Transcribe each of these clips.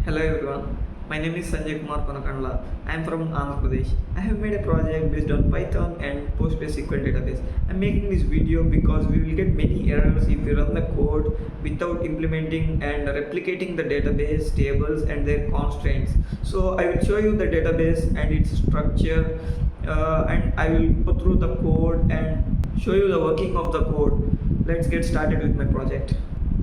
Hello everyone, my name is Sanjay Kumar Konakandla. I am from Andhra Pradesh. I have made a project based on Python and PostgreSQL database. I am making this video because we will get many errors if we run the code without implementing and replicating the database tables and their constraints. So I will show you the database and its structure, and I will go through the code and show you the working of the code. Let's get started with my project.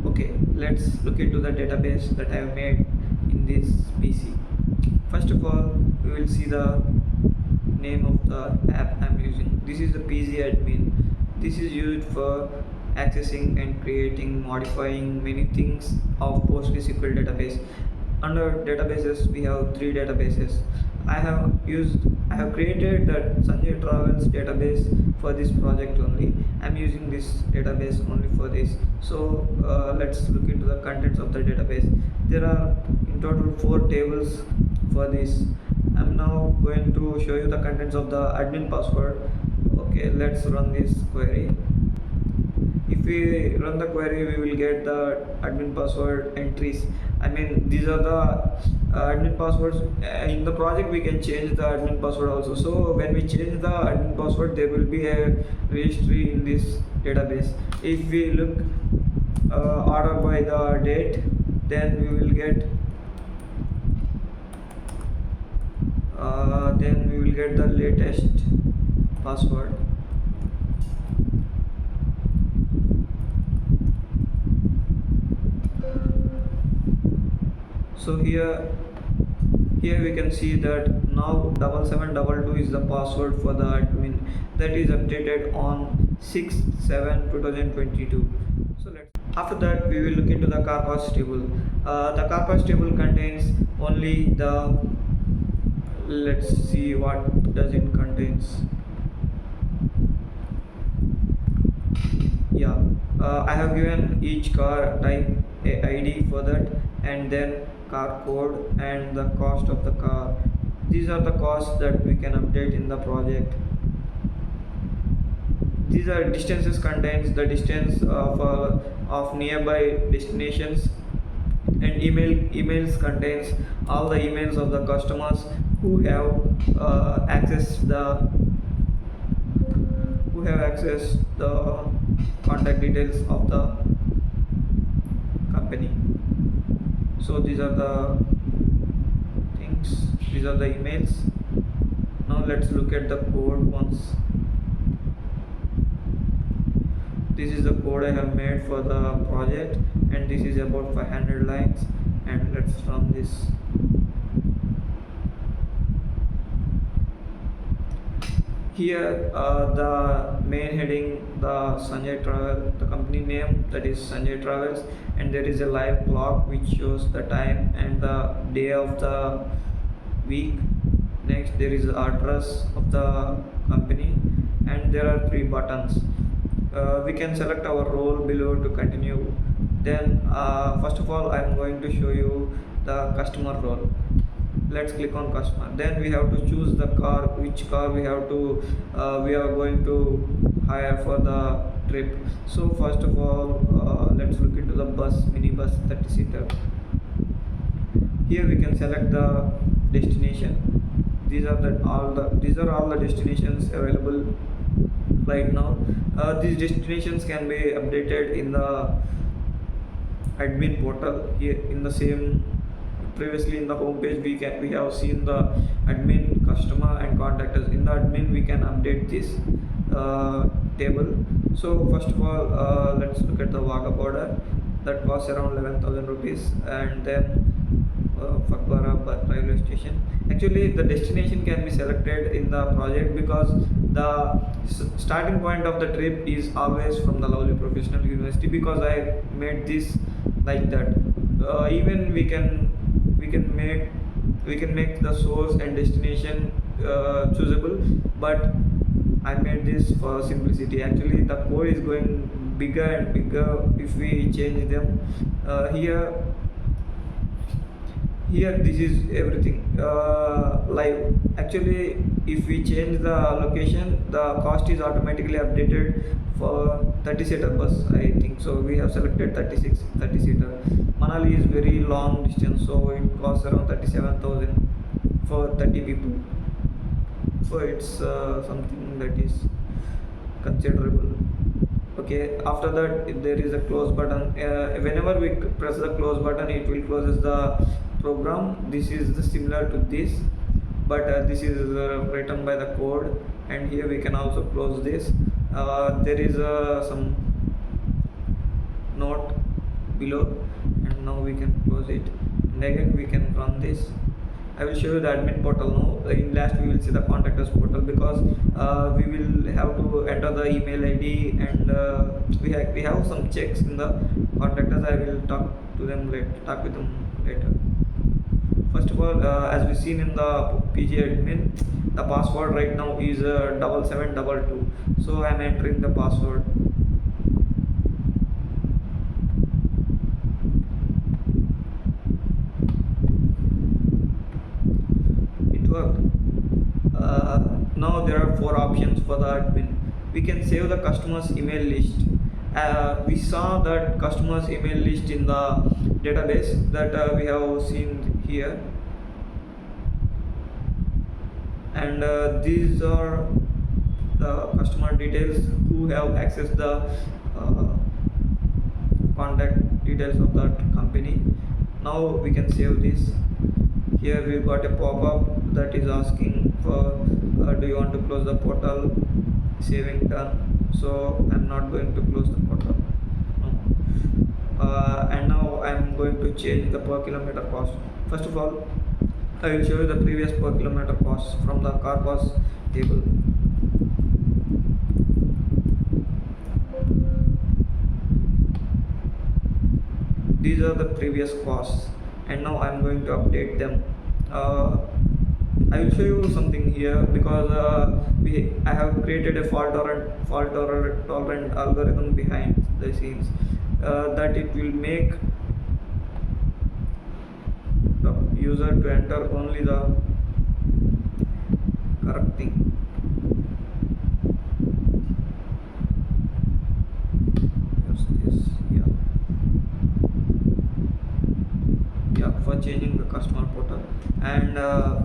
Okay, let's look into the database that I have made in this PC. First of all, we will see the name of the app I'm using. This is the PC admin. This is used for accessing and creating, modifying many things of PostgreSQL database. Under databases, we have three databases. I have created that Sanjay Travels database for this project only. I'm using this database only for this. So let's look into the contents of the database. There are in total 4 tables for this. I'm now going to show you the contents of the admin password. Okay, let's run this query. If we run the query, we will get the admin password entries. I mean, these are the admin passwords. In the project we can change the admin password also. So when we change the admin password, there will be a registry in this database. If we look order by the date, then we will get the latest password. So here we can see that now 7722 is the password for the admin that is updated on 6/7/2022. So after that we will look into the car cost table. The car cost table contains only the, let's see what does it contains. Yeah, I have given each car type a ID for that, and then car code and the cost of the car. These are the costs that we can update in the project. These are distances contains the distance of nearby destinations, and emails contains all the emails of the customers who have accessed the contact details of the company. So these are the things, these are the emails. Now let's look at the code once. This is the code I have made for the project, and this is about 500 lines, and let's run this. Here the main heading, the Sanjay Travel, the company name, that is Sanjay Travels, and there is a live clock which shows the time and the day of the week. Next there is the address of the company, and there are 3 buttons. We can select our role below to continue. Then first of all I am going to show you the customer role. Let's click on customer. Then we have to choose the car, which car we are going to hire for the trip. So first of all let's look into the minibus 30-seater. Here we can select the destination. These are all the destinations available right now. These destinations can be updated in the admin portal. Here in the same, previously in the home page we have seen the admin, customer and contact us. In the admin we can update this table. So first of all let's look at the Wagah border that costs around 11,000 rupees, and then Fakbara railway station. Actually the destination can be selected in the project because the starting point of the trip is always from the Lovely Professional University, because I made this like that. Even we can make the source and destination choosable, but I made this for simplicity. Actually the code is going bigger and bigger if we change them. Here this is everything live. Actually, if we change the location, the cost is automatically updated for 30 seater bus, I think. So we have selected 30 seater. Manali is very long distance, so it costs around 37,000 for 30 people. So it's something that is considerable. Okay, after that there is a close button. Whenever we press the close button, it will closes the program. This is similar to this, but this is written by the code, and here we can also close this. There is some note below, and now we can close it, and again we can run this. I will show you the admin portal now. In last we will see the contact us portal, because we will have to enter the email ID, and we have some checks in the contact us. I will talk with them later. First of all, as we seen in the PG admin, the password right now is 7722. So I am entering the password. Now there are four options for the admin. We can save the customer's email list. We saw that customer's email list in the database that we have seen here, and these are the customer details who have accessed the contact details of that company. Now we can save this. Here we got a pop-up that is asking for do you want to close the portal. Saving done. So I'm not going to close the portal. No. And now I'm going to change the per kilometer cost. First of all, I will show you the previous per kilometer cost from the car cost table. These are the previous costs, and now I'm going to update them. I will show you something here, because I have created a fault tolerant algorithm behind the scenes that it will make the user to enter only the correct thing. For changing the customer portal, and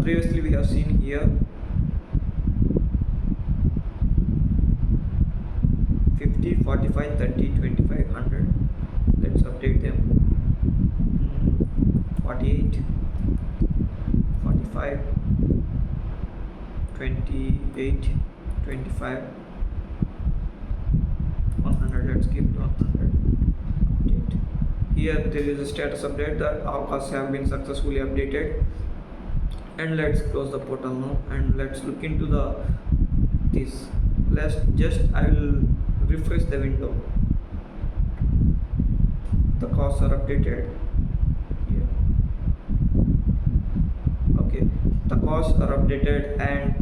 previously we have seen here 50, 45, 30, 25, 100. Let's update them. 48, 45, 28, 25, 100. Let's keep 100. Update. Here there is a status update that our costs have been successfully updated, and let's close the portal now, and let's look into this. I will refresh the window. The costs are updated here. Okay, the costs are updated, and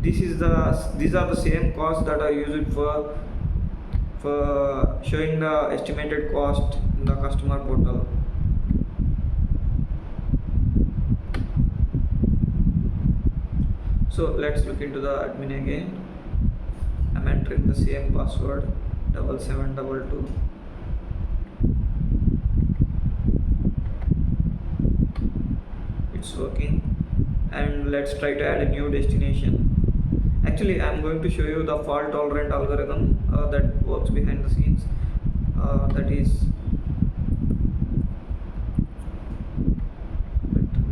these are the same costs that are used for showing the estimated cost in the customer portal. So let's look into the admin again. I'm entering the same password 7722. It's working, and let's try to add a new destination. Actually, I'm going to show you the fault tolerant algorithm that works behind the scenes. That is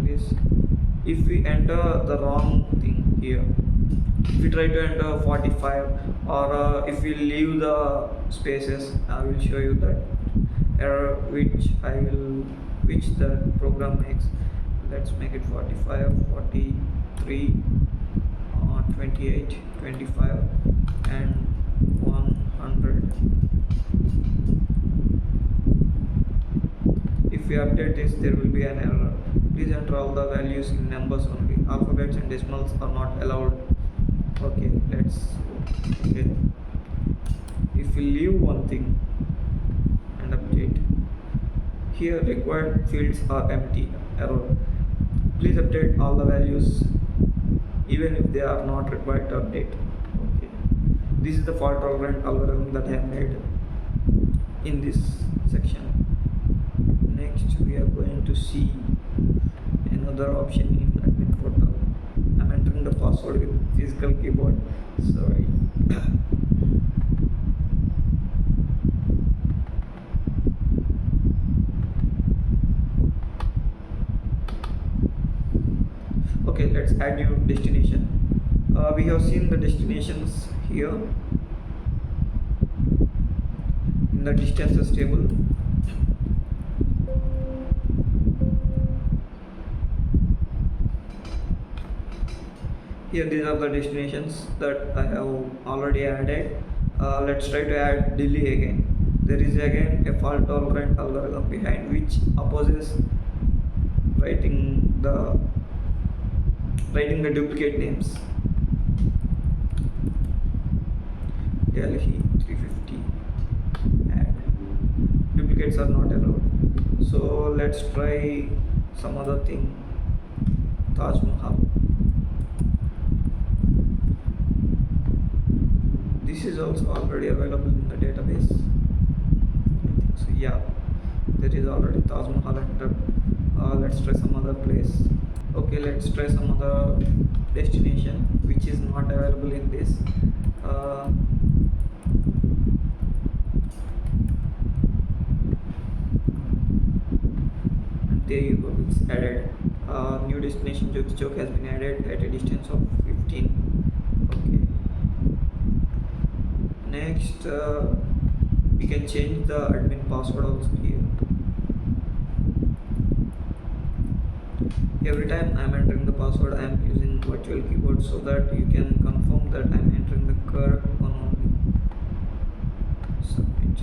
this. If we enter the wrong thing here, if we try to enter 45, or if we leave the spaces, I will show you that error which the program makes. Let's make it 45, 43, 28, 25, and 100. If we update this, there will be an error. Please enter all the values in numbers only. Alphabets and decimals are not allowed. Okay. If we leave one thing and update, Here required fields are empty, error. Please update all the values even if they are not required to update. Okay. This is the fault tolerant algorithm that I have made in this section. Next we are going to see another option in admin portal. I'm entering the password with physical keyboard. Sorry. Okay, let's add new destination. We have seen the destinations here in the distances table. Here these are the destinations that I have already added. Let's try to add Delhi again. There is again a fault tolerant algorithm behind which opposes writing the duplicate names. Delhi 350 add. Duplicates are not allowed. So let's try some other thing. Taj Mahal. This is also already available in the database. I think so. Yeah, there is already Taj Mahal entered. Let's try some other place. Okay, let's try some other destination which is not available in this. There you go, it's added. New destination Jyoti Chowk has been added at a distance of 15. Okay. Next, we can change the admin password also here. Every time I am entering the password, I am using virtual keyboard so that you can confirm that I am entering the correct one only. Submit.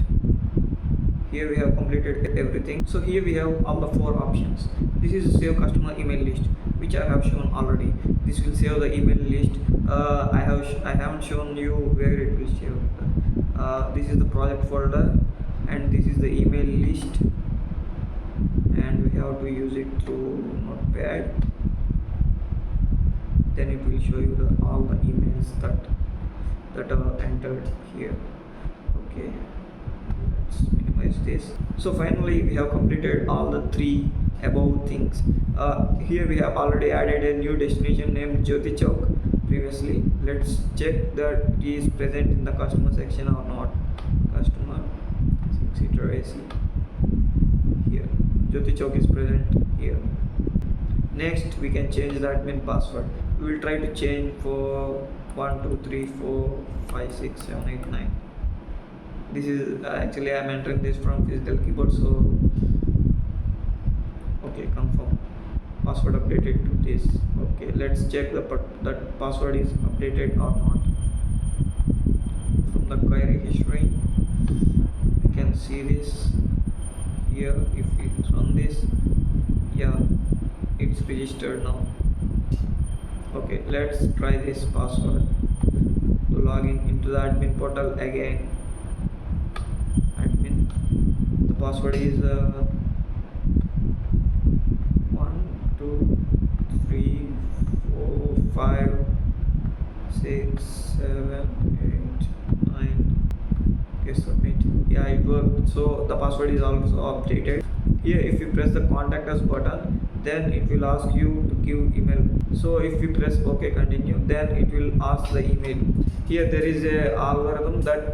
Here we have completed everything. So here we have all the 4 options. This is save customer email list, which I have shown already. This will save the email list. I haven't shown you where it will save. This is the project folder, and this is the email list, and we have to use it through Notepad. Then it will show you all the emails that are entered here. Okay, let's minimize this. So finally we have completed all the 3 above things. Here we have already added a new destination named Jyoti Chowk previously. Let's check that it is present in the customer section or not. Customer 6-seater AC. Here Jyoti Chowk is present here. Next we can change the admin password. We will try to change for 1 2 3 4 5 6 7 8 9. This is actually I am entering this from physical keyboard, so okay, confirm password updated to this. Okay, let's check that password is updated or not. From the query history we can see this here. If we run this, yeah, it's registered now. Okay, let's try this password to log into the admin portal again. Admin, the password is 1 2 3 4 5 6 7 8 9. Okay, submit. Yeah, it worked. So the password is also updated. Here if you press the contact us button, then it will ask you to give email. So if you press OK, continue, then it will ask the email. Here there is a algorithm that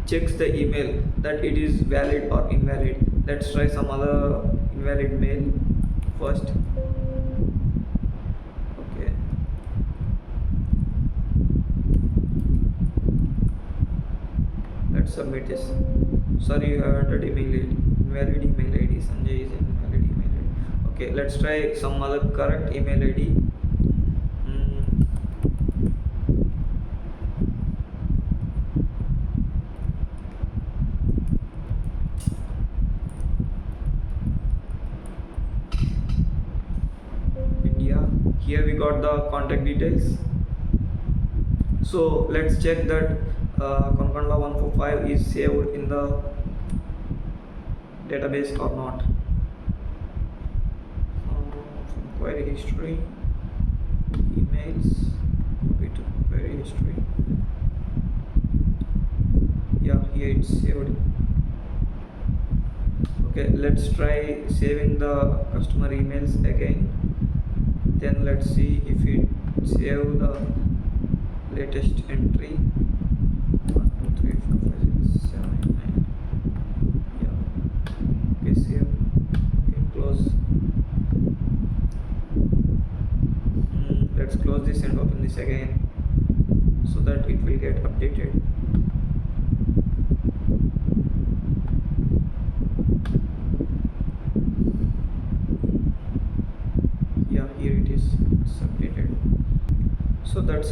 checks the email that it is valid or invalid. Let's try some other invalid mail first. Okay, let's submit this. Sorry, you have entered email ID. Invalid email ID. Sanjay is invalid email ID. Okay, let's try some other correct email ID. India. Here we got the contact details. So let's check that Konakandla 145 is saved in the database or not. From query history, emails, copy to query history. Yeah, here it's saved. Okay, let's try saving the customer emails again. Then let's see if it save the latest entry. 1 2 3 4 5 6 7 8 9. Yeah, okay, save. Okay, close. Let's close this and open this again so that it will get updated. Yeah, here it is, it's updated. So that's